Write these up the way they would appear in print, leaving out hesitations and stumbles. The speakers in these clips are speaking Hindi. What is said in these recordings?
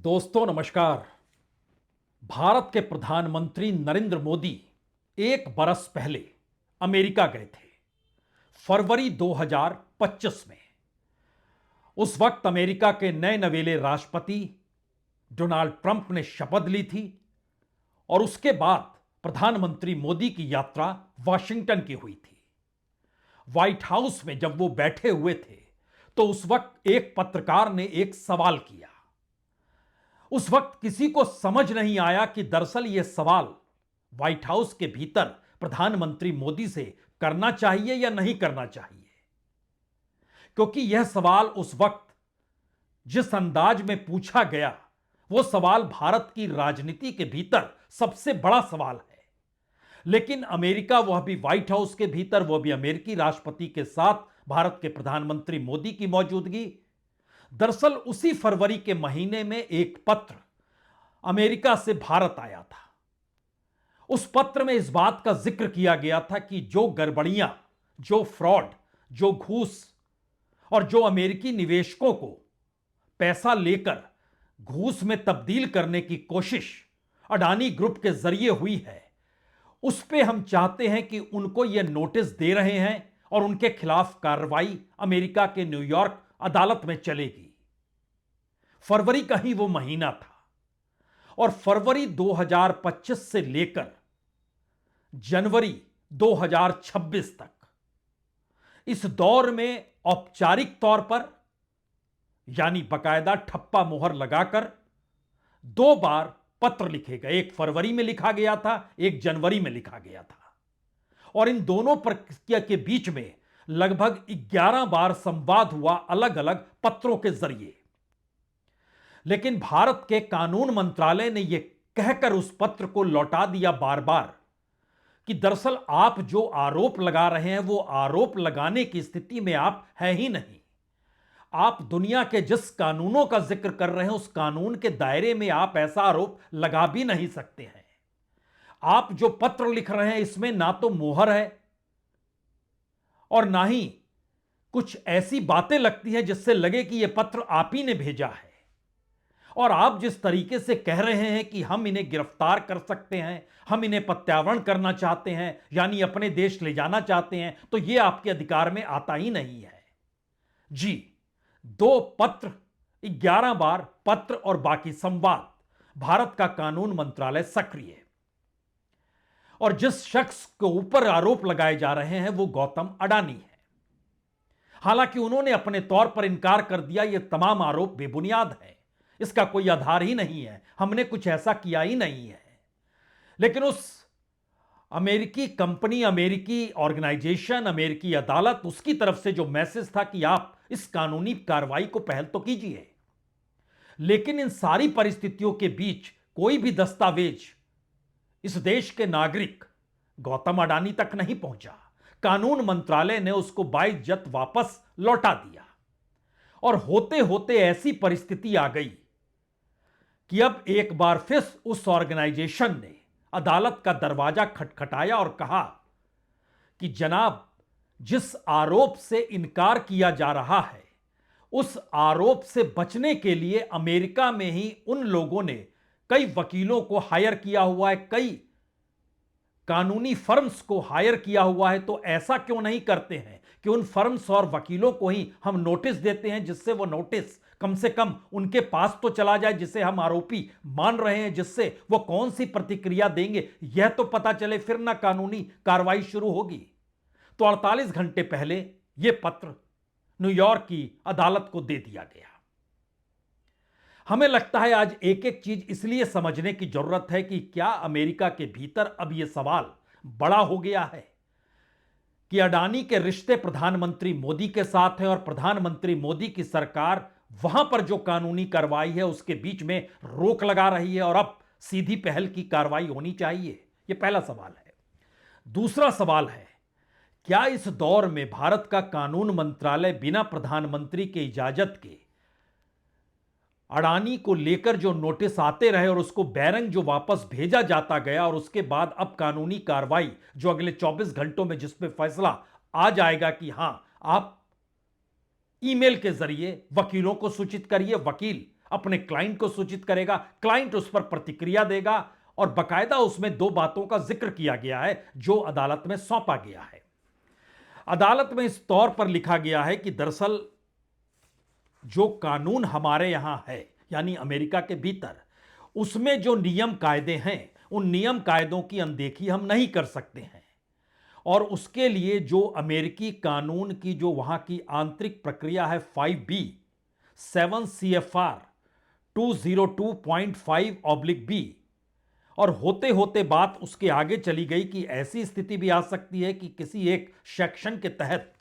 दोस्तों नमस्कार। भारत के प्रधानमंत्री नरेंद्र मोदी एक बरस पहले अमेरिका गए थे, फरवरी 2025 में। उस वक्त अमेरिका के नए नवेले राष्ट्रपति डोनाल्ड ट्रंप ने शपथ ली थी और उसके बाद प्रधानमंत्री मोदी की यात्रा वाशिंगटन की हुई थी। व्हाइट हाउस में जब वो बैठे हुए थे तो उस वक्त एक पत्रकार ने एक सवाल किया। उस वक्त किसी को समझ नहीं आया कि दरअसल यह सवाल व्हाइट हाउस के भीतर प्रधानमंत्री मोदी से करना चाहिए या नहीं करना चाहिए, क्योंकि यह सवाल उस वक्त जिस अंदाज में पूछा गया वो सवाल भारत की राजनीति के भीतर सबसे बड़ा सवाल है। लेकिन अमेरिका, वह भी व्हाइट हाउस के भीतर, वह भी अमेरिकी राष्ट्रपति के साथ भारत के प्रधानमंत्री मोदी की मौजूदगी। दरअसल उसी फरवरी के महीने में एक पत्र अमेरिका से भारत आया था। उस पत्र में इस बात का जिक्र किया गया था कि जो गड़बड़ियां, जो फ्रॉड, जो घूस और जो अमेरिकी निवेशकों को पैसा लेकर घूस में तब्दील करने की कोशिश अडानी ग्रुप के जरिए हुई है, उस पे हम चाहते हैं कि उनको यह नोटिस दे रहे हैं और उनके खिलाफ कार्रवाई अमेरिका के न्यूयॉर्क अदालत में चलेगी। फरवरी का ही वो महीना था और फरवरी 2025 से लेकर जनवरी 2026 तक इस दौर में औपचारिक तौर पर, यानी बकायदा ठप्पा मोहर लगाकर, दो बार पत्र लिखे गए। एक फरवरी में लिखा गया था, एक जनवरी में लिखा गया था, और इन दोनों प्रक्रिया के बीच में लगभग 11 बार संवाद हुआ अलग अलग पत्रों के जरिए। लेकिन भारत के कानून मंत्रालय ने यह कहकर उस पत्र को लौटा दिया बार बार कि दरअसल आप जो आरोप लगा रहे हैं वो आरोप लगाने की स्थिति में आप है ही नहीं। आप दुनिया के जिस कानूनों का जिक्र कर रहे हैं उस कानून के दायरे में आप ऐसा आरोप लगा भी नहीं सकते हैं। आप जो पत्र लिख रहे हैं इसमें ना तो मोहर है और ना ही कुछ ऐसी बातें लगती हैं जिससे लगे कि यह पत्र आप ही ने भेजा है। और आप जिस तरीके से कह रहे हैं कि हम इन्हें गिरफ्तार कर सकते हैं, हम इन्हें प्रत्यावर्तन करना चाहते हैं, यानी अपने देश ले जाना चाहते हैं, तो यह आपके अधिकार में आता ही नहीं है। जी, 2 पत्र, 11 बार पत्र और बाकी संवाद, भारत का कानून मंत्रालय सक्रिय है। और जिस शख्स के ऊपर आरोप लगाए जा रहे हैं वो गौतम अडानी है। हालांकि उन्होंने अपने तौर पर इनकार कर दिया ये तमाम आरोप बेबुनियाद है, इसका कोई आधार ही नहीं है, हमने कुछ ऐसा किया ही नहीं है। लेकिन उस अमेरिकी कंपनी, अमेरिकी ऑर्गेनाइजेशन, अमेरिकी अदालत, उसकी तरफ से जो मैसेज था कि आप इस कानूनी कार्रवाई को पहल तो कीजिए। लेकिन इन सारी परिस्थितियों के बीच कोई भी दस्तावेज इस देश के नागरिक गौतम अडानी तक नहीं पहुंचा। कानून मंत्रालय ने उसको बाइज्जत वापस लौटा दिया। और होते होते ऐसी परिस्थिति आ गई कि अब एक बार फिर उस ऑर्गेनाइजेशन ने अदालत का दरवाजा खटखटाया और कहा कि जनाब, जिस आरोप से इनकार किया जा रहा है उस आरोप से बचने के लिए अमेरिका में ही उन लोगों ने कई वकीलों को हायर किया हुआ है, कई कानूनी फर्म्स को हायर किया हुआ है। तो ऐसा क्यों नहीं करते हैं कि उन फर्म्स और वकीलों को ही हम नोटिस देते हैं, जिससे वो नोटिस कम से कम उनके पास तो चला जाए जिसे हम आरोपी मान रहे हैं, जिससे वो कौन सी प्रतिक्रिया देंगे यह तो पता चले, फिर ना कानूनी कार्रवाई शुरू होगी। तो 48 घंटे पहले यह पत्र न्यूयॉर्क की अदालत को दे दिया गया। हमें लगता है आज एक एक चीज इसलिए समझने की जरूरत है कि क्या अमेरिका के भीतर अब यह सवाल बड़ा हो गया है कि अडानी के रिश्ते प्रधानमंत्री मोदी के साथ हैं और प्रधानमंत्री मोदी की सरकार वहां पर जो कानूनी कार्रवाई है उसके बीच में रोक लगा रही है और अब सीधी पहल की कार्रवाई होनी चाहिए। यह पहला सवाल है। दूसरा सवाल है, क्या इस दौर में भारत का कानून मंत्रालय बिना प्रधानमंत्री के इजाजत के अडानी को लेकर जो नोटिस आते रहे और उसको बैरंग जो वापस भेजा जाता गया, और उसके बाद अब कानूनी कार्रवाई जो अगले 24 घंटों में जिस पे फैसला आ जाएगा कि हां, आप ईमेल के जरिए वकीलों को सूचित करिए, वकील अपने क्लाइंट को सूचित करेगा, क्लाइंट उस पर प्रतिक्रिया देगा और बकायदा उसमें दो बातों का जिक्र किया गया है जो अदालत में सौंपा गया है। अदालत में इस तौर पर लिखा गया है कि दरअसल जो कानून हमारे यहां है यानी अमेरिका के भीतर, उसमें जो नियम कायदे हैं उन नियम कायदों की अनदेखी हम नहीं कर सकते हैं और उसके लिए जो अमेरिकी कानून की जो वहां की आंतरिक प्रक्रिया है 5B 7 CFR 202.5/B, और होते होते बात उसके आगे चली गई कि ऐसी स्थिति भी आ सकती है कि किसी एक सेक्शन के तहत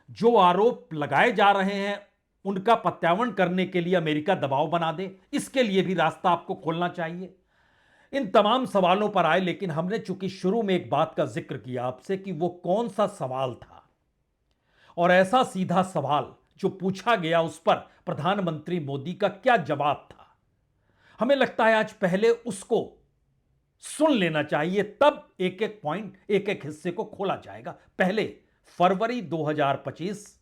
जो आरोप लगाए जा रहे हैं उनका प्रत्यावर्तन करने के लिए अमेरिका दबाव बना दे, इसके लिए भी रास्ता आपको खोलना चाहिए। इन तमाम सवालों पर आए, लेकिन हमने चूंकि शुरू में एक बात का जिक्र किया आपसे कि वो कौन सा सवाल था और ऐसा सीधा सवाल जो पूछा गया उस पर प्रधानमंत्री मोदी का क्या जवाब था, हमें लगता है आज पहले उसको सुन लेना चाहिए, तब एक एक पॉइंट एक एक हिस्से को खोला जाएगा। पहले फरवरी 2025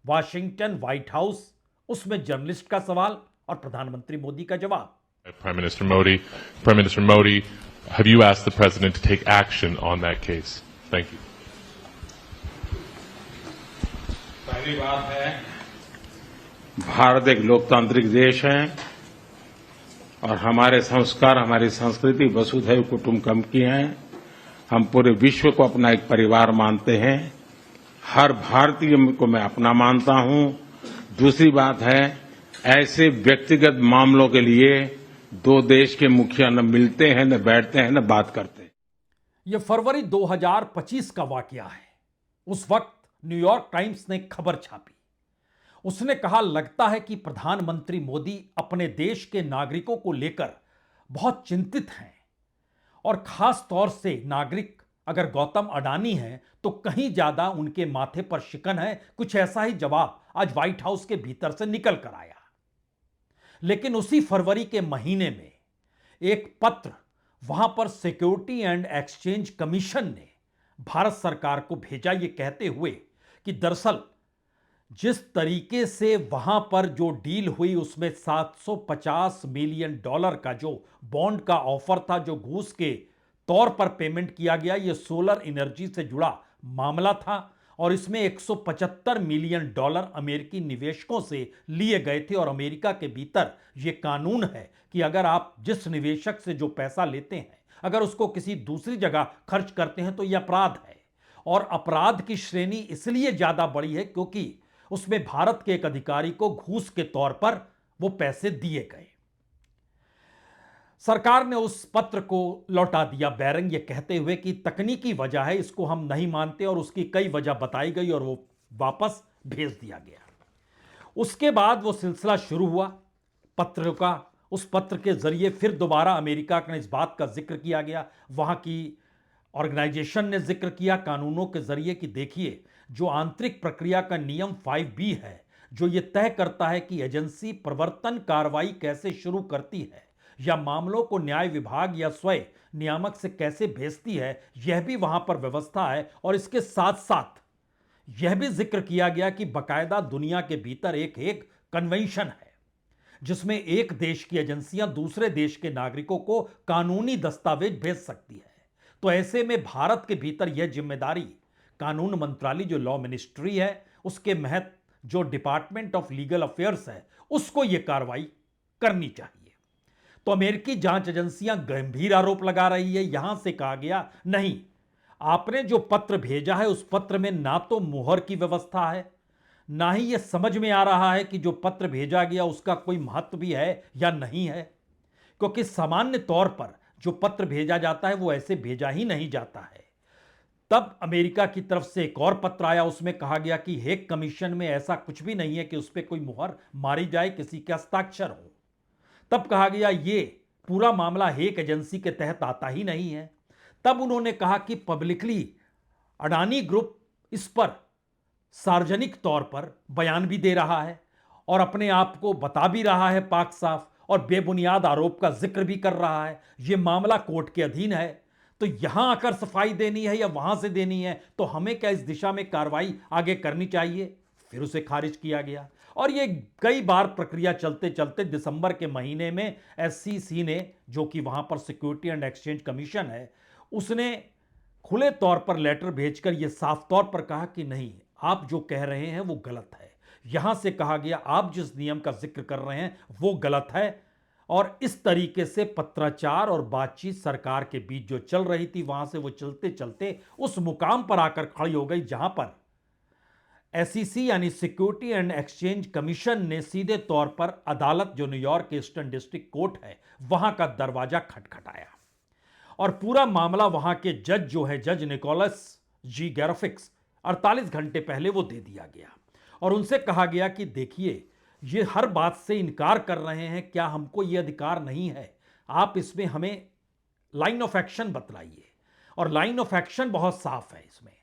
वाशिंगटन व्हाइट हाउस, उसमें जर्नलिस्ट का सवाल और प्रधानमंत्री मोदी का जवाब। Prime Minister Modi, have you asked the President to take action on that case? Thank you. पहली बात है, भारत एक लोकतांत्रिक देश है और हमारे संस्कार, हमारी संस्कृति वसुधैव कुटुंबकम की है। हम पूरे विश्व को अपना एक परिवार मानते हैं। हर भारतीय को मैं अपना मानता हूं। दूसरी बात है, ऐसे व्यक्तिगत मामलों के लिए दो देश के मुखिया न मिलते हैं, न बैठते हैं, न बात करते हैं। यह फरवरी 2025 का वाकया है। उस वक्त न्यूयॉर्क टाइम्स ने खबर छापी। उसने कहा, लगता है कि प्रधानमंत्री मोदी अपने देश के नागरिकों को लेकर बहुत चिंतित हैं और खास तौर से नागरिक अगर गौतम अडानी हैं तो कहीं ज्यादा उनके माथे पर शिकन है। कुछ ऐसा ही जवाब आज व्हाइट हाउस के भीतर से निकल कर आया। लेकिन उसी फरवरी के महीने में एक पत्र वहां पर सिक्योरिटी एंड एक्सचेंज कमीशन ने भारत सरकार को भेजा, यह कहते हुए कि दरअसल जिस तरीके से वहां पर जो डील हुई उसमें $750 मिलियन का जो बॉन्ड का ऑफर था, जो घूस के तौर पर पेमेंट किया गया, यह सोलर एनर्जी से जुड़ा मामला था और इसमें $175 मिलियन अमेरिकी निवेशकों से लिए गए थे। और अमेरिका के भीतर यह कानून है कि अगर आप जिस निवेशक से जो पैसा लेते हैं अगर उसको किसी दूसरी जगह खर्च करते हैं तो यह अपराध है। और अपराध की श्रेणी इसलिए ज्यादा बड़ी है क्योंकि उसमें भारत के एक अधिकारी को घूस के तौर पर वो पैसे दिए गए। सरकार ने उस पत्र को लौटा दिया बैरंग, ये कहते हुए कि तकनीकी वजह है, इसको हम नहीं मानते, और उसकी कई वजह बताई गई और वो वापस भेज दिया गया। उसके बाद वो सिलसिला शुरू हुआ पत्र का। उस पत्र के जरिए फिर दोबारा अमेरिका का इस बात का जिक्र किया गया, वहां की ऑर्गेनाइजेशन ने जिक्र किया कानूनों के जरिए कि देखिए, जो आंतरिक प्रक्रिया का नियम 5B है जो ये तय करता है कि एजेंसी प्रवर्तन कार्रवाई कैसे शुरू करती है या मामलों को न्याय विभाग या स्वयं नियामक से कैसे भेजती है, यह भी वहां पर व्यवस्था है। और इसके साथ साथ यह भी जिक्र किया गया कि बकायदा दुनिया के भीतर एक कन्वेंशन है जिसमें एक देश की एजेंसियां दूसरे देश के नागरिकों को कानूनी दस्तावेज भेज सकती है। तो ऐसे में भारत के भीतर यह जिम्मेदारी कानून मंत्रालय जो लॉ मिनिस्ट्री है उसके महत जो डिपार्टमेंट ऑफ लीगल अफेयर्स है उसको यह कार्रवाई करनी चाहिए। तो अमेरिकी जांच एजेंसियां गंभीर आरोप लगा रही है। यहां से कहा गया, नहीं, आपने जो पत्र भेजा है उस पत्र में ना तो मुहर की व्यवस्था है, ना ही यह समझ में आ रहा है कि जो पत्र भेजा गया उसका कोई महत्व भी है या नहीं है, क्योंकि सामान्य तौर पर जो पत्र भेजा जाता है वो ऐसे भेजा ही नहीं जाता है। तब अमेरिका की तरफ से एक और पत्र आया, उसमें कहा गया कि हेग कमीशन में ऐसा कुछ भी नहीं है कि उस पर कोई मुहर मारी जाए, किसी के हस्ताक्षर हो। तब कहा गया ये पूरा मामला हेग एजेंसी के तहत आता ही नहीं है। तब उन्होंने कहा कि पब्लिकली अडानी ग्रुप इस पर सार्वजनिक तौर पर बयान भी दे रहा है और अपने आप को बता भी रहा है पाक साफ, और बेबुनियाद आरोप का जिक्र भी कर रहा है। यह मामला कोर्ट के अधीन है, तो यहां आकर सफाई देनी है या वहां से देनी है, तो हमें क्या इस दिशा में कार्रवाई आगे करनी चाहिए। फिर उसे खारिज किया गया। और ये कई बार प्रक्रिया चलते चलते दिसंबर के महीने में एससीसी ने, जो कि वहां पर सिक्योरिटी एंड एक्सचेंज कमीशन है, उसने खुले तौर पर लेटर भेजकर यह साफ तौर पर कहा कि नहीं, आप जो कह रहे हैं वो गलत है। यहां से कहा गया आप जिस नियम का जिक्र कर रहे हैं वो गलत है। और इस तरीके से पत्राचार और बातचीत सरकार के बीच जो चल रही थी, वहां से वो चलते चलते उस मुकाम पर आकर खड़ी हो गई जहां पर एसईसी यानी सिक्योरिटी एंड एक्सचेंज कमीशन ने सीधे तौर पर अदालत, जो न्यूयॉर्क के ईस्टर्न डिस्ट्रिक्ट कोर्ट है, वहां का दरवाजा खटखटाया। और पूरा मामला वहां के जज जो है, जज निकोलस जी गैरोफिक्स, 48 घंटे पहले वो दे दिया गया। और उनसे कहा गया कि देखिए, ये हर बात से इनकार कर रहे हैं, क्या हमको ये अधिकार नहीं है? आप इसमें हमें लाइन ऑफ एक्शन बतलाइए। और लाइन ऑफ एक्शन बहुत साफ है इसमें।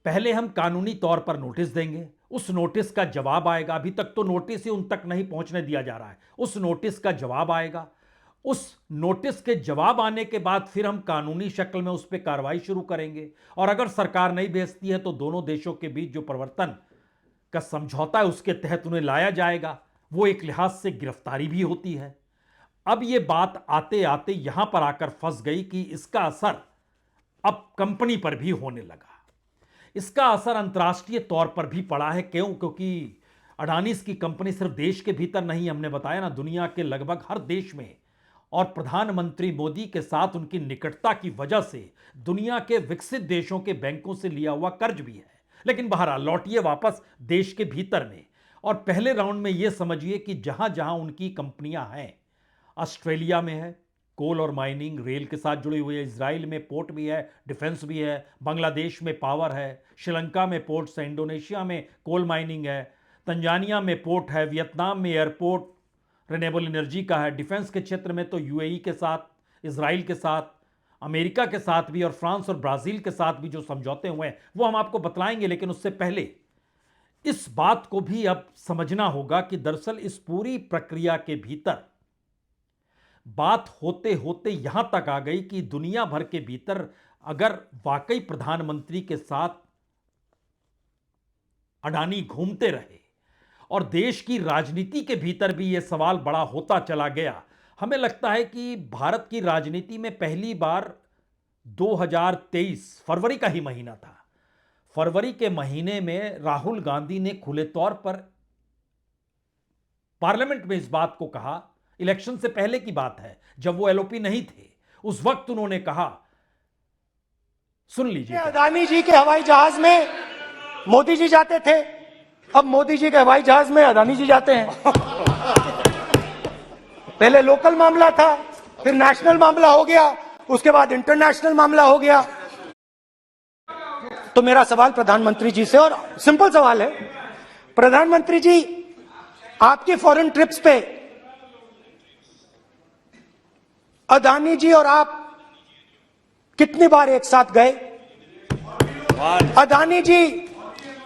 पहले हम कानूनी तौर पर नोटिस देंगे, उस नोटिस का जवाब आएगा। अभी तक तो नोटिस ही उन तक नहीं पहुंचने दिया जा रहा है। उस नोटिस का जवाब आएगा, उस नोटिस के जवाब आने के बाद फिर हम कानूनी शक्ल में उस पर कार्रवाई शुरू करेंगे। और अगर सरकार नहीं भेजती है तो दोनों देशों के बीच जो प्रवर्तन का समझौता है उसके तहत उन्हें लाया जाएगा। वो एक लिहाज से गिरफ्तारी भी होती है। अब ये बात आते आते यहां पर आकर फंस गई कि इसका असर अब कंपनी पर भी होने लगा। इसका असर अंतर्राष्ट्रीय तौर पर भी पड़ा है। क्यों? क्योंकि अडानीज की कंपनी सिर्फ देश के भीतर नहीं, हमने बताया ना, दुनिया के लगभग हर देश में। और प्रधानमंत्री मोदी के साथ उनकी निकटता की वजह से दुनिया के विकसित देशों के बैंकों से लिया हुआ कर्ज भी है। लेकिन बहरहाल लौटिए वापस देश के भीतर में। और पहले राउंड में यह समझिए कि जहां जहां उनकी कंपनियां हैं, ऑस्ट्रेलिया में है कोल और माइनिंग, रेल के साथ जुड़ी हुई है, इजराइल में पोर्ट भी है, डिफेंस भी है, बांग्लादेश में पावर है, श्रीलंका में पोर्ट्स है, इंडोनेशिया में कोल माइनिंग है, तंजानिया में पोर्ट है, वियतनाम में एयरपोर्ट रिन्यूएबल एनर्जी का है, डिफेंस के क्षेत्र में तो यूएई के साथ, इजराइल के साथ, अमेरिका के साथ भी और फ्रांस और ब्राजील के साथ भी जो समझौते हुए हैं वो हम आपको बतलाएंगे। लेकिन उससे पहले इस बात को भी अब समझना होगा कि दरअसल इस पूरी प्रक्रिया के भीतर बात होते होते यहां तक आ गई कि दुनिया भर के भीतर अगर वाकई प्रधानमंत्री के साथ अडानी घूमते रहे और देश की राजनीति के भीतर भी यह सवाल बड़ा होता चला गया, हमें लगता है कि भारत की राजनीति में पहली बार 2023 फरवरी का ही महीना था, फरवरी के महीने में राहुल गांधी ने खुले तौर पर पार्लियामेंट में इस बात को कहा। इलेक्शन से पहले की बात है, जब वो एलओपी नहीं थे, उस वक्त उन्होंने कहा, सुन लीजिए। अडानी जी के हवाई जहाज में मोदी जी जाते थे, अब मोदी जी के हवाई जहाज में अडानी जी जाते हैं। पहले लोकल मामला था, फिर नेशनल मामला हो गया, उसके बाद इंटरनेशनल मामला हो गया। तो मेरा सवाल प्रधानमंत्री जी से, और सिंपल सवाल है, प्रधानमंत्री जी आपकी फॉरेन ट्रिप्स पे अडानी जी और आप कितनी बार एक साथ गए? Adani ji,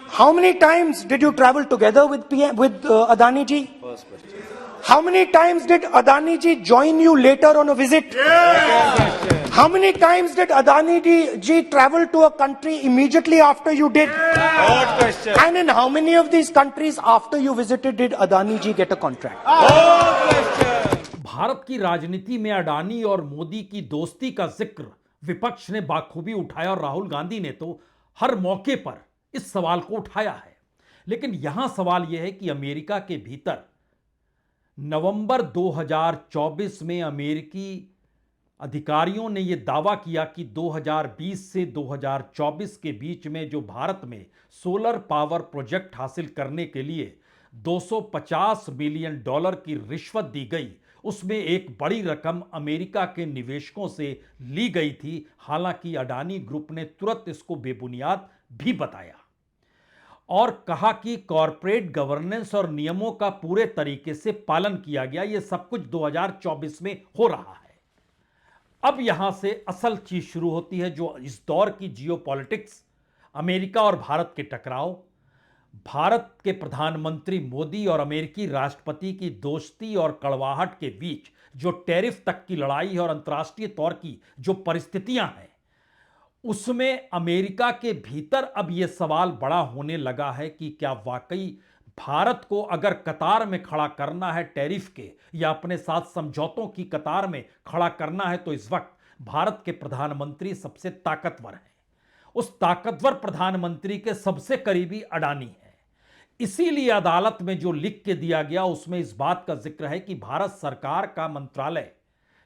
how many times did you travel together with Adani ji? How many times did Adani ji join you later on a visit? How many times did Adani ji travel to a country immediately after you did? And in how many of these countries after you visited did Adani ji get a contract? Bharat की राजनीति में अडानी और मोदी की दोस्ती का जिक्र विपक्ष ने बाखूबी उठाया और राहुल गांधी ने तो हर मौके पर इस सवाल को उठाया है। लेकिन यहां सवाल यह है कि अमेरिका के भीतर नवंबर 2024 में अमेरिकी अधिकारियों ने यह दावा किया कि 2020 से 2024 के बीच में जो भारत में सोलर पावर प्रोजेक्ट हासिल करने के लिए $250 मिलियन की रिश्वत दी गई, उसमें एक बड़ी रकम अमेरिका के निवेशकों से ली गई थी। हालांकि अडानी ग्रुप ने तुरंत इसको बेबुनियाद भी बताया और कहा कि कॉरपोरेट गवर्नेंस और नियमों का पूरे तरीके से पालन किया गया। यह सब कुछ 2024 में हो रहा है। अब यहां से असल चीज शुरू होती है, जो इस दौर की जियोपॉलिटिक्स, अमेरिका और भारत के टकराव, भारत के प्रधानमंत्री मोदी और अमेरिकी राष्ट्रपति की दोस्ती और कड़वाहट के बीच जो टैरिफ तक की लड़ाई है और अंतर्राष्ट्रीय तौर की जो परिस्थितियां हैं, उसमें अमेरिका के भीतर अब यह सवाल बड़ा होने लगा है कि क्या वाकई भारत को अगर कतार में खड़ा करना है टैरिफ के या अपने साथ समझौतों की कतार में खड़ा करना है, तो इस वक्त भारत के प्रधानमंत्री सबसे ताकतवर हैं। उस ताकतवर प्रधानमंत्री के सबसे करीबी अडानी हैं। इसीलिए अदालत में जो लिख के दिया गया उसमें इस बात का जिक्र है कि भारत सरकार का मंत्रालय,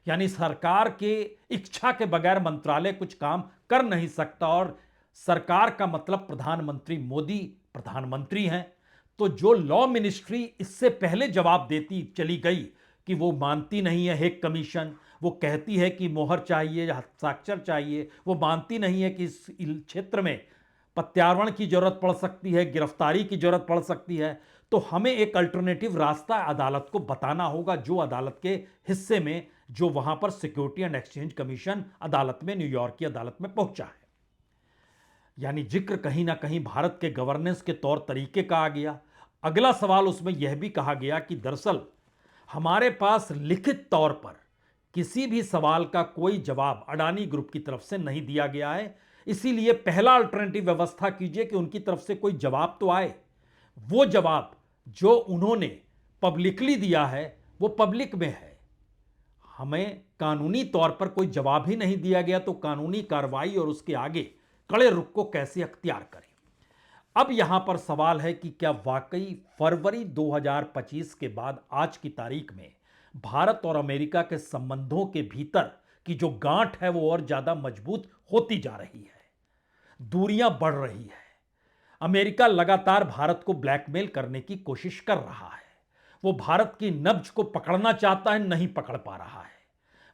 यानी सरकार के इच्छा के बगैर मंत्रालय कुछ काम कर नहीं सकता, और सरकार का मतलब प्रधानमंत्री मोदी प्रधानमंत्री हैं। तो जो लॉ मिनिस्ट्री इससे पहले जवाब देती चली गई कि वो मानती नहीं है हेग कमीशन, वो कहती है कि मोहर चाहिए, हस्ताक्षर चाहिए, वो मानती नहीं है कि इस क्षेत्र में प्रत्यार्पण की जरूरत पड़ सकती है, गिरफ्तारी की जरूरत पड़ सकती है, तो हमें एक अल्टरनेटिव रास्ता अदालत को बताना होगा, जो अदालत के हिस्से में, जो वहां पर सिक्योरिटी एंड एक्सचेंज कमीशन अदालत में, न्यूयॉर्क की अदालत में पहुंचा है। यानी जिक्र कहीं ना कहीं भारत के गवर्नेंस के तौर तरीके का आ गया। अगला सवाल उसमें यह भी कहा गया कि दरअसल हमारे पास लिखित तौर पर किसी भी सवाल का कोई जवाब अडानी ग्रुप की तरफ से नहीं दिया गया है, इसीलिए पहला अल्टरनेटिव व्यवस्था कीजिए कि उनकी तरफ से कोई जवाब तो आए। वो जवाब जो उन्होंने पब्लिकली दिया है वो पब्लिक में है। हमें कानूनी तौर पर कोई जवाब ही नहीं दिया गया, तो कानूनी कार्रवाई और उसके आगे कड़े रुख को कैसे अख्तियार करें। अब यहां पर सवाल है कि क्या वाकई फरवरी 2025 के बाद आज की तारीख में भारत और अमेरिका के संबंधों के भीतर की जो गांठ है वो और ज्यादा मजबूत होती जा रही है, दूरियां बढ़ रही है। अमेरिका लगातार भारत को ब्लैकमेल करने की कोशिश कर रहा है। वो भारत की नब्ज को पकड़ना चाहता है, नहीं पकड़ पा रहा है।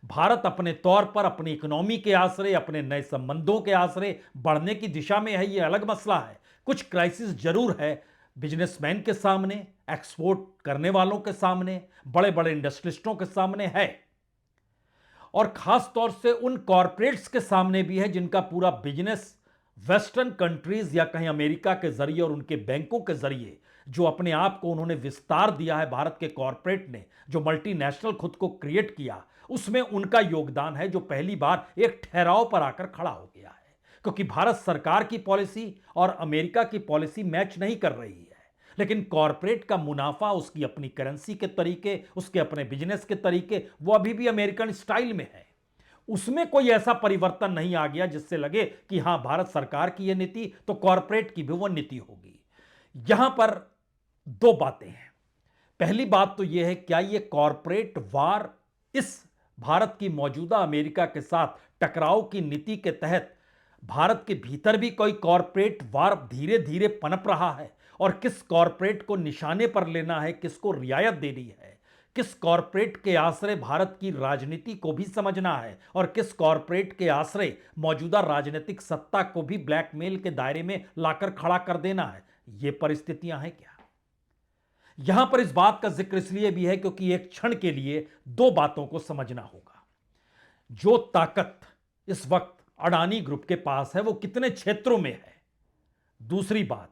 भारत अपने तौर पर अपनी इकोनॉमी के आसरे, अपने नए संबंधों के आसरे बढ़ने की दिशा में है, ये अलग मसला है। कुछ क्राइसिस जरूर है बिजनेसमैन के सामने, एक्सपोर्ट करने वालों के सामने, बड़े बड़े इंडस्ट्रिस्टों के सामने है, और खास तौर से उन कॉरपोरेट्स के सामने भी है जिनका पूरा बिजनेस वेस्टर्न कंट्रीज या कहीं अमेरिका के जरिए और उनके बैंकों के जरिए जो अपने आप को उन्होंने विस्तार दिया है, भारत के कॉरपोरेट ने जो मल्टीनेशनल खुद को क्रिएट किया, उसमें उनका योगदान है, जो पहली बार एक ठहराव पर आकर खड़ा हो गया है। क्योंकि भारत सरकार की पॉलिसी और अमेरिका की पॉलिसी मैच नहीं कर रही है, लेकिन कॉरपोरेट का मुनाफा, उसकी अपनी करेंसी के तरीके, उसके अपने बिजनेस के तरीके, वो अभी भी अमेरिकन स्टाइल में है। उसमें कोई ऐसा परिवर्तन नहीं आ गया जिससे लगे कि हां भारत सरकार की यह नीति तो कॉरपोरेट की भी वो नीति होगी। यहां पर दो बातें हैं। पहली बात तो यह है, क्या यह कॉरपोरेट वार इस भारत की मौजूदा अमेरिका के साथ टकराव की नीति के तहत भारत के भीतर भी कोई कॉरपोरेट वार धीरे धीरे पनप रहा है, और किस कॉरपोरेट को निशाने पर लेना है, किसको रियायत देनी है, किस कॉरपोरेट के आश्रय भारत की राजनीति को भी समझना है, और किस कॉरपोरेट के आश्रय मौजूदा राजनीतिक सत्ता को भी ब्लैकमेल के दायरे में लाकर खड़ा कर देना है, ये परिस्थितियां हैं क्या। यहां पर इस बात का जिक्र इसलिए भी है क्योंकि एक क्षण के लिए दो बातों को समझना होगा। जो ताकत इस वक्त अडानी ग्रुप के पास है वो कितने क्षेत्रों में है। दूसरी बात,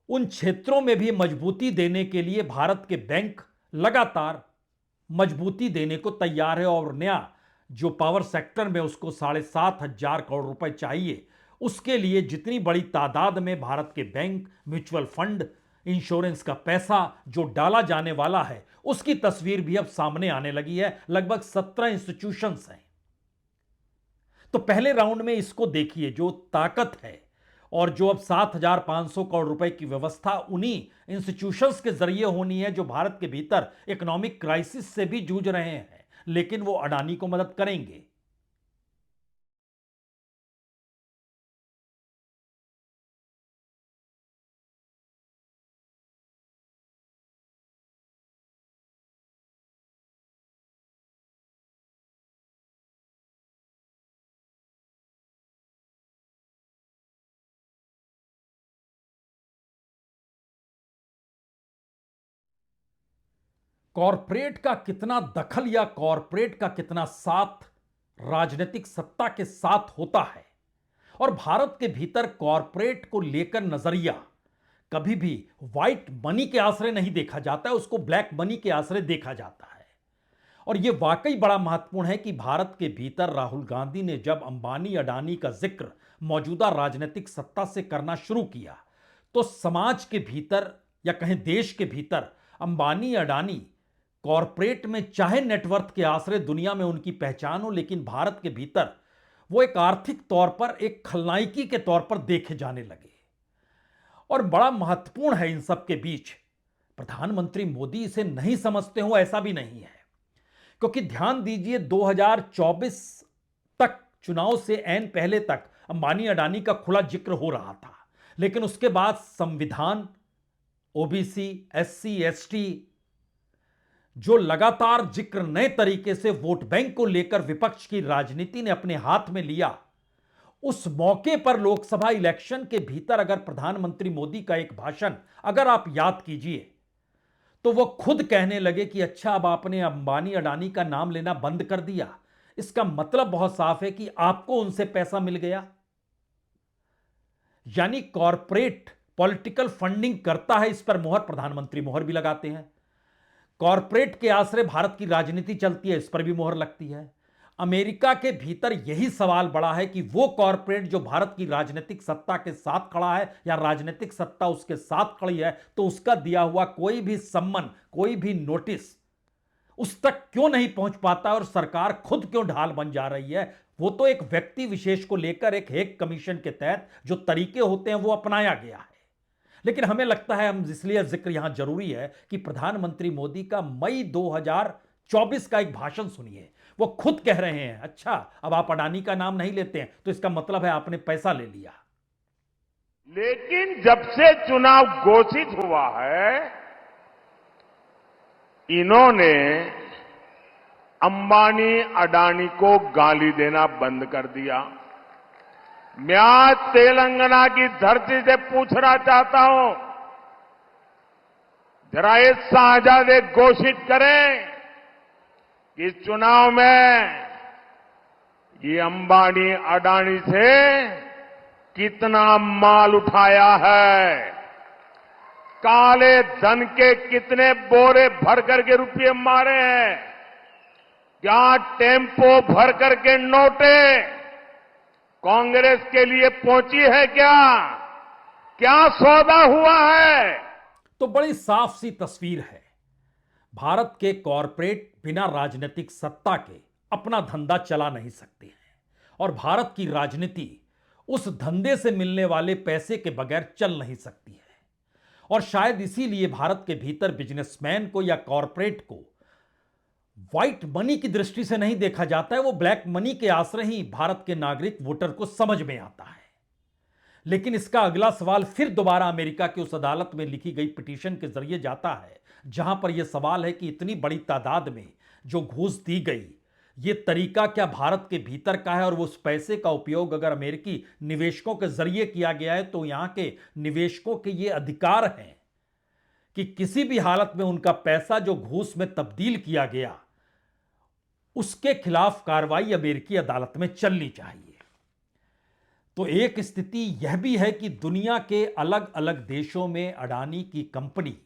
उन क्षेत्रों में भी मजबूती देने के लिए भारत के बैंक लगातार मजबूती देने को तैयार है, और नया जो पावर सेक्टर में उसको 7,500 करोड़ रुपए चाहिए, उसके लिए जितनी बड़ी तादाद में भारत के बैंक, म्यूचुअल फंड, इंश्योरेंस का पैसा जो डाला जाने वाला है, उसकी तस्वीर भी अब सामने आने लगी है। लगभग 17 इंस्टीट्यूशंस हैं। तो पहले राउंड में इसको देखिए, जो ताकत है और जो अब 7,500 करोड़ रुपए की व्यवस्था उन्हीं इंस्टीट्यूशंस के जरिए होनी है जो भारत के भीतर इकोनॉमिक क्राइसिस से भी जूझ रहे हैं, लेकिन वो अडानी को मदद करेंगे। कॉरपोरेट का कितना दखल या कॉरपोरेट का कितना साथ राजनीतिक सत्ता के साथ होता है, और भारत के भीतर कॉरपोरेट को लेकर नजरिया कभी भी व्हाइट मनी के आश्रय नहीं देखा जाता है, उसको ब्लैक मनी के आश्रय देखा जाता है। और यह वाकई बड़ा महत्वपूर्ण है कि भारत के भीतर राहुल गांधी ने जब अंबानी अडानी का जिक्र मौजूदा राजनीतिक सत्ता से करना शुरू किया तो समाज के भीतर या कहें देश के भीतर अंबानी अडानी कॉरपोरेट में चाहे नेटवर्थ के आश्रय दुनिया में उनकी पहचान हो, लेकिन भारत के भीतर वो एक आर्थिक तौर पर एक खलनायकी के तौर पर देखे जाने लगे। और बड़ा महत्वपूर्ण है इन सब के बीच, प्रधानमंत्री मोदी इसे नहीं समझते हो ऐसा भी नहीं है, क्योंकि ध्यान दीजिए 2024 तक चुनाव से ऐन पहले तक अंबानी अडानी का खुला जिक्र हो रहा था, लेकिन उसके बाद संविधान, ओबीसी, एससी, एसटी जो लगातार जिक्र नए तरीके से वोट बैंक को लेकर विपक्ष की राजनीति ने अपने हाथ में लिया, उस मौके पर लोकसभा इलेक्शन के भीतर अगर प्रधानमंत्री मोदी का एक भाषण अगर आप याद कीजिए तो वो खुद कहने लगे कि अच्छा अब आपने अंबानी अडानी का नाम लेना बंद कर दिया, इसका मतलब बहुत साफ है कि आपको उनसे पैसा मिल गया। यानी कॉरपोरेट पॉलिटिकल फंडिंग करता है, इस पर मोहर प्रधानमंत्री मोहर भी लगाते हैं। कॉरपोरेट के आश्रय भारत की राजनीति चलती है, इस पर भी मोहर लगती है। अमेरिका के भीतर यही सवाल बड़ा है कि वो कॉरपोरेट जो भारत की राजनीतिक सत्ता के साथ खड़ा है या राजनीतिक सत्ता उसके साथ खड़ी है, तो उसका दिया हुआ कोई भी सम्मन, कोई भी नोटिस उस तक क्यों नहीं पहुंच पाता और सरकार खुद क्यों ढाल बन जा रही है। वो तो एक व्यक्ति विशेष को लेकर एक हेग कमीशन के तहत जो तरीके होते हैं वो अपनाया गया है। लेकिन हमें लगता है, हम इसलिए जिक्र यहां जरूरी है कि प्रधानमंत्री मोदी का मई 2024 का एक भाषण सुनिए। वो खुद कह रहे हैं अच्छा अब आप अडानी का नाम नहीं लेते हैं तो इसका मतलब है आपने पैसा ले लिया। लेकिन जब से चुनाव घोषित हुआ है, इन्होंने अंबानी अडानी को गाली देना बंद कर दिया। मैं आज तेलंगाना की धरती से पूछना चाहता हूं, जरा ये साझा घोषित करें कि इस चुनाव में ये अंबानी अडानी से कितना माल उठाया है, काले धन के कितने बोरे भर करके रुपये मारे हैं, क्या टेम्पो भर करके नोटे कांग्रेस के लिए पहुंची है, क्या सौदा हुआ है। तो बड़ी साफ सी तस्वीर है, भारत के कॉरपोरेट बिना राजनीतिक सत्ता के अपना धंधा चला नहीं सकते हैं और भारत की राजनीति उस धंधे से मिलने वाले पैसे के बगैर चल नहीं सकती है। और शायद इसीलिए भारत के भीतर बिजनेसमैन को या कॉरपोरेट को व्हाइट मनी की दृष्टि से नहीं देखा जाता है, वो ब्लैक मनी के आश्रय ही भारत के नागरिक वोटर को समझ में आता है। लेकिन इसका अगला सवाल फिर दोबारा अमेरिका की उस अदालत में लिखी गई पिटीशन के जरिए जाता है, जहां पर यह सवाल है कि इतनी बड़ी तादाद में जो घूस दी गई, ये तरीका क्या भारत के भीतर का है और उस पैसे का उपयोग अगर अमेरिकी निवेशकों के जरिए किया गया है तो यहां के निवेशकों के ये अधिकार हैं कि किसी भी हालत में उनका पैसा जो घूस में तब्दील किया गया उसके खिलाफ कार्रवाई अमेरिकी अदालत में चलनी चाहिए। तो एक स्थिति यह भी है कि दुनिया के अलग अलग देशों में अडानी की कंपनी,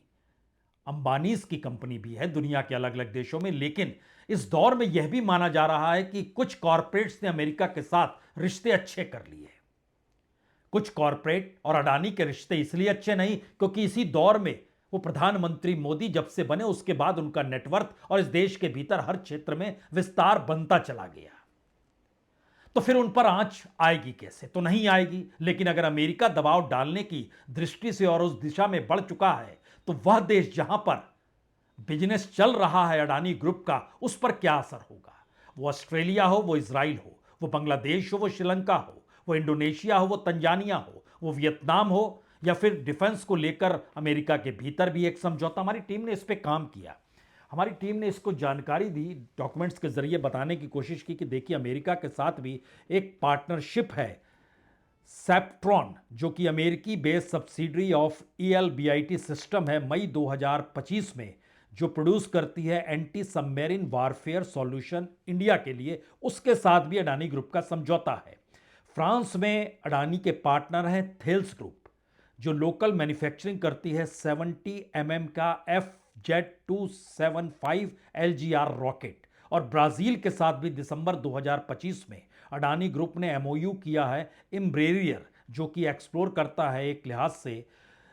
अंबानीज की कंपनी भी है दुनिया के अलग अलग देशों में, लेकिन इस दौर में यह भी माना जा रहा है कि कुछ कॉरपोरेट्स ने अमेरिका के साथ रिश्ते अच्छे कर लिए। कुछ कॉरपोरेट और अडानी के रिश्ते इसलिए अच्छे नहीं क्योंकि इसी दौर में वो प्रधानमंत्री मोदी जब से बने उसके बाद उनका नेटवर्थ और इस देश के भीतर हर क्षेत्र में विस्तार बनता चला गया। तो फिर उन पर आंच आएगी कैसे? तो नहीं आएगी। लेकिन अगर अमेरिका दबाव डालने की दृष्टि से और उस दिशा में बढ़ चुका है तो वह देश जहां पर बिजनेस चल रहा है अडानी ग्रुप का, उस पर क्या असर होगा? वो ऑस्ट्रेलिया हो, वो इजराइल हो, वो बांग्लादेश हो, वो श्रीलंका हो, वो इंडोनेशिया हो, वो तंजानिया हो, वो वियतनाम हो, या फिर डिफेंस को लेकर अमेरिका के भीतर भी एक समझौता। हमारी टीम ने इस पर काम किया, हमारी टीम ने इसको जानकारी दी, डॉक्यूमेंट्स के जरिए बताने की कोशिश की कि देखिए अमेरिका के साथ भी एक पार्टनरशिप है सेप्ट्रॉन, जो कि अमेरिकी based subsidiary of ELBIT system है, मई 2025 में जो प्रोड्यूस करती है anti submarine warfare solution India के लिए, उसके साथ भी अडानी ग्रुप का समझौता है। फ्रांस में अडानी के पार्टनर हैं थेल्स ग्रुप, जो लोकल मैन्युफैक्चरिंग करती है 70 mm का FZ275 LGR रॉकेट, और ब्राजील के साथ भी दिसंबर 2025 में अडानी ग्रुप ने एमओयू किया है एम्ब्रेरियर, जो कि एक्सप्लोर करता है एक लिहाज से,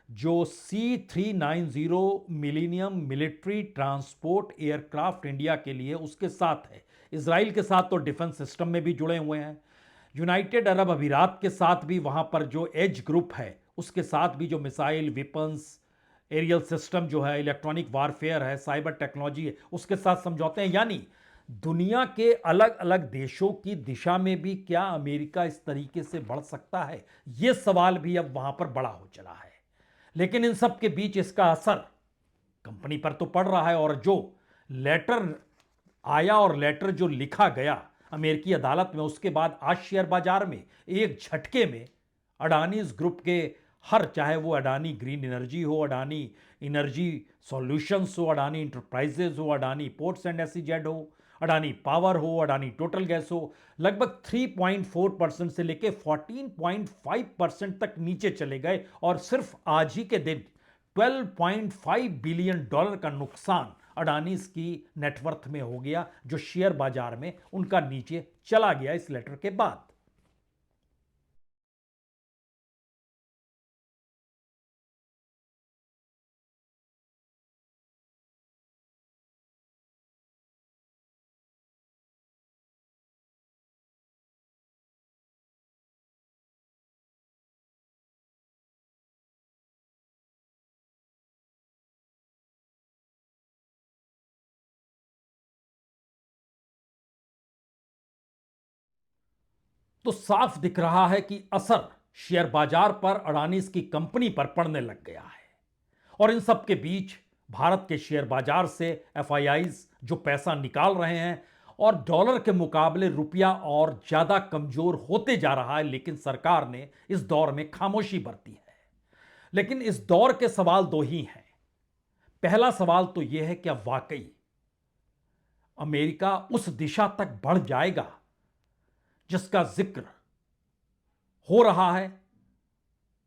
जो C390 millennium military transport aircraft India के लिए उसके साथ है। इसराइल के साथ तो डिफेंस सिस्टम में भी जुड़े हुए हैं, यूनाइटेड अरब अमीरात के साथ भी, वहां पर जो एज ग्रुप है उसके साथ भी जो मिसाइल, वेपन्स, एरियल सिस्टम जो है, इलेक्ट्रॉनिक वारफेयर है, साइबर टेक्नोलॉजी है, उसके साथ समझौते हैं। यानी दुनिया के अलग अलग देशों की दिशा में भी क्या अमेरिका इस तरीके से बढ़ सकता है, यह सवाल भी अब वहां पर बड़ा हो चला है। लेकिन इन सब के बीच इसका असर कंपनी पर तो पड़ रहा है, और जो लेटर आया और लेटर जो लिखा गया अमेरिकी अदालत में, उसके बाद आज शेयर बाजार में एक झटके में अडानीज ग्रुप के हर, चाहे वो अडानी ग्रीन एनर्जी हो, अडानी एनर्जी सॉल्यूशंस हो, अडानी इंटरप्राइजेज हो, अडानी पोर्ट्स एंड एसईजेड हो, अडानी पावर हो, अडानी टोटल गैस हो, लगभग 3.4% से लेके 14.5% तक नीचे चले गए। और सिर्फ आज ही के दिन $12.5 बिलियन का नुकसान अडानीज की नेटवर्थ में हो गया, जो शेयर बाजार में उनका नीचे चला गया इस लेटर के बाद। तो साफ दिख रहा है कि असर शेयर बाजार पर अडानीज की कंपनी पर पड़ने लग गया है। और इन सब के बीच भारत के शेयर बाजार से एफआईआईज जो पैसा निकाल रहे हैं, और डॉलर के मुकाबले रुपया और ज्यादा कमजोर होते जा रहा है, लेकिन सरकार ने इस दौर में खामोशी बरती है। लेकिन इस दौर के सवाल दो ही हैं। पहला सवाल तो यह है, क्या वाकई अमेरिका उस दिशा तक बढ़ जाएगा जिसका जिक्र हो रहा है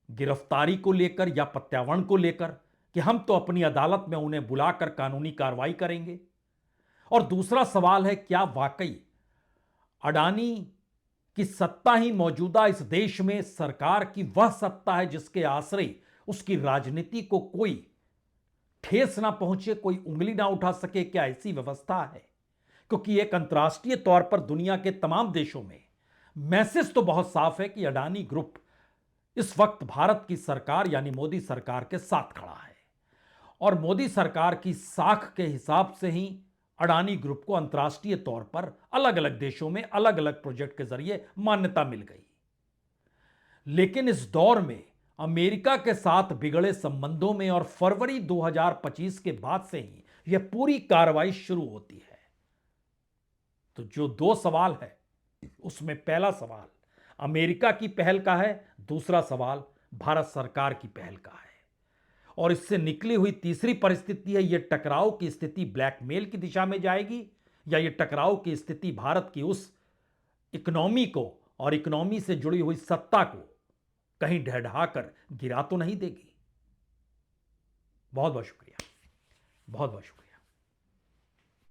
गिरफ्तारी को लेकर या प्रत्यावर्तन को लेकर, कि हम तो अपनी अदालत में उन्हें बुलाकर कानूनी कार्रवाई करेंगे। और दूसरा सवाल है, क्या वाकई अडानी की सत्ता ही मौजूदा इस देश में सरकार की वह सत्ता है जिसके आश्रय उसकी राजनीति को कोई ठेस ना पहुंचे, कोई उंगली ना उठा सके? क्या ऐसी व्यवस्था है? क्योंकि एक अंतर्राष्ट्रीय तौर पर दुनिया के तमाम देशों में मैसेज तो बहुत साफ है कि अडानी ग्रुप इस वक्त भारत की सरकार यानी मोदी सरकार के साथ खड़ा है, और मोदी सरकार की साख के हिसाब से ही अडानी ग्रुप को अंतर्राष्ट्रीय तौर पर अलग अलग देशों में अलग अलग प्रोजेक्ट के जरिए मान्यता मिल गई। लेकिन इस दौर में अमेरिका के साथ बिगड़े संबंधों में और फरवरी 2025 के बाद से ही यह पूरी कार्रवाई शुरू होती है। तो जो दो सवाल है, उसमें पहला सवाल अमेरिका की पहल का है, दूसरा सवाल भारत सरकार की पहल का है। और इससे निकली हुई तीसरी परिस्थिति है, यह टकराव की स्थिति ब्लैकमेल की दिशा में जाएगी, या यह टकराव की स्थिति भारत की उस इकोनॉमी को और इकोनॉमी से जुड़ी हुई सत्ता को कहीं ढहढाकर गिरा तो नहीं देगी? बहुत बहुत शुक्रिया, बहुत बहुत शुक्रिया।